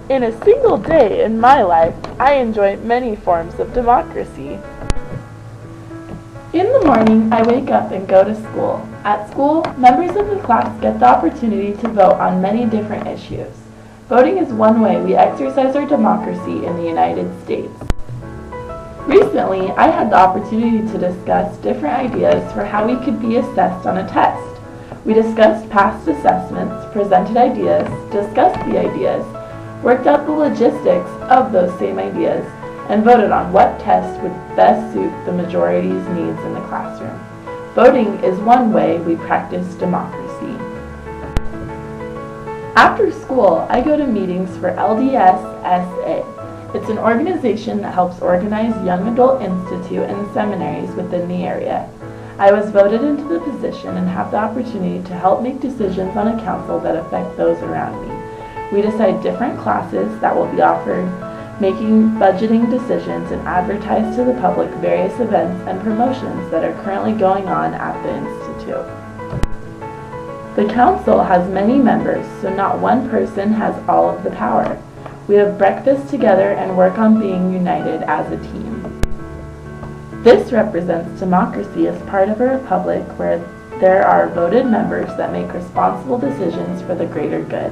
In a single day in my life, I enjoy many forms of democracy. In the morning, I wake up and go to school. At school, members of the class get the opportunity to vote on many different issues. Voting is one way we exercise our democracy in the United States. Recently, I had the opportunity to discuss different ideas for how we could be assessed on a test. We discussed past assessments, presented ideas, discussed the ideas, worked out the logistics of those same ideas, and voted on what test would best suit the majority's needs in the classroom. Voting is one way we practice democracy. After school, I go to meetings for LDS-SA. It's an organization that helps organize young adult institute and seminaries within the area. I was voted into the position and have the opportunity to help make decisions on a council that affect those around me. We decide different classes that will be offered, making budgeting decisions, and advertise to the public various events and promotions that are currently going on at the institute. The council has many members, so not one person has all of the power. We have breakfast together and work on being united as a team. This represents democracy as part of a republic where there are voted members that make responsible decisions for the greater good.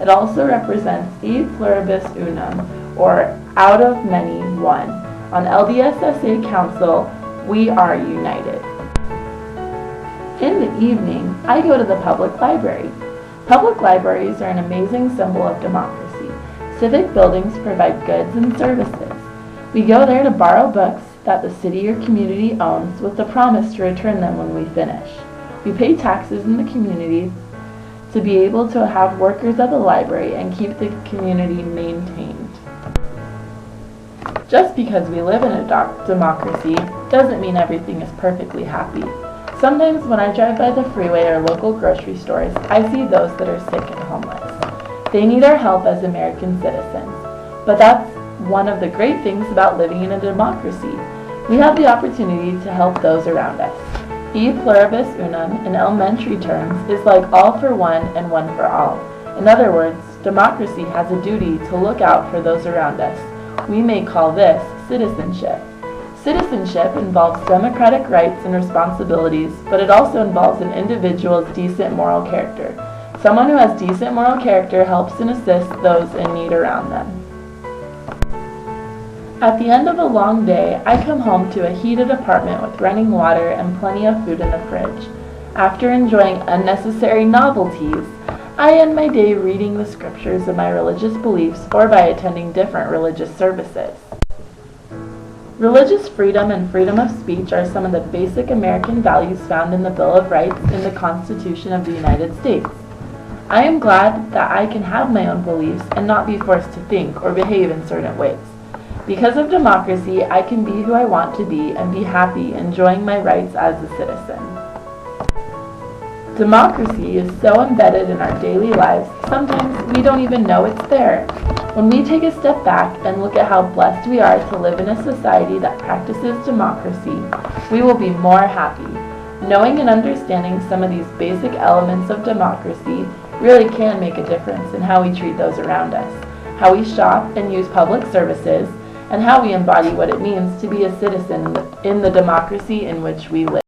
It also represents e pluribus unum, or out of many, one. On LDSSA Council, we are united. In the evening, I go to the public library. Public libraries are an amazing symbol of democracy. Civic buildings provide goods and services. We go there to borrow books that the city or community owns with the promise to return them when we finish. We pay taxes in the community to be able to have workers at the library and keep the community maintained. Just because we live in a democracy doesn't mean everything is perfectly happy. Sometimes when I drive by the freeway or local grocery stores, I see those that are sick and homeless. They need our help as American citizens. But that's one of the great things about living in a democracy. We have the opportunity to help those around us. E pluribus unum, in elementary terms, is like all for one and one for all. In other words, democracy has a duty to look out for those around us. We may call this citizenship. Citizenship involves democratic rights and responsibilities, but it also involves an individual's decent moral character. Someone who has decent moral character helps and assists those in need around them. At the end of a long day, I come home to a heated apartment with running water and plenty of food in the fridge. After enjoying unnecessary novelties, I end my day reading the scriptures of my religious beliefs or by attending different religious services. Religious freedom and freedom of speech are some of the basic American values found in the Bill of Rights in the Constitution of the United States. I am glad that I can have my own beliefs and not be forced to think or behave in certain ways. Because of democracy, I can be who I want to be and be happy enjoying my rights as a citizen. Democracy is so embedded in our daily lives, sometimes we don't even know it's there. When we take a step back and look at how blessed we are to live in a society that practices democracy, we will be more happy. Knowing and understanding some of these basic elements of democracy really can make a difference in how we treat those around us, how we shop and use public services, and how we embody what it means to be a citizen in the democracy in which we live.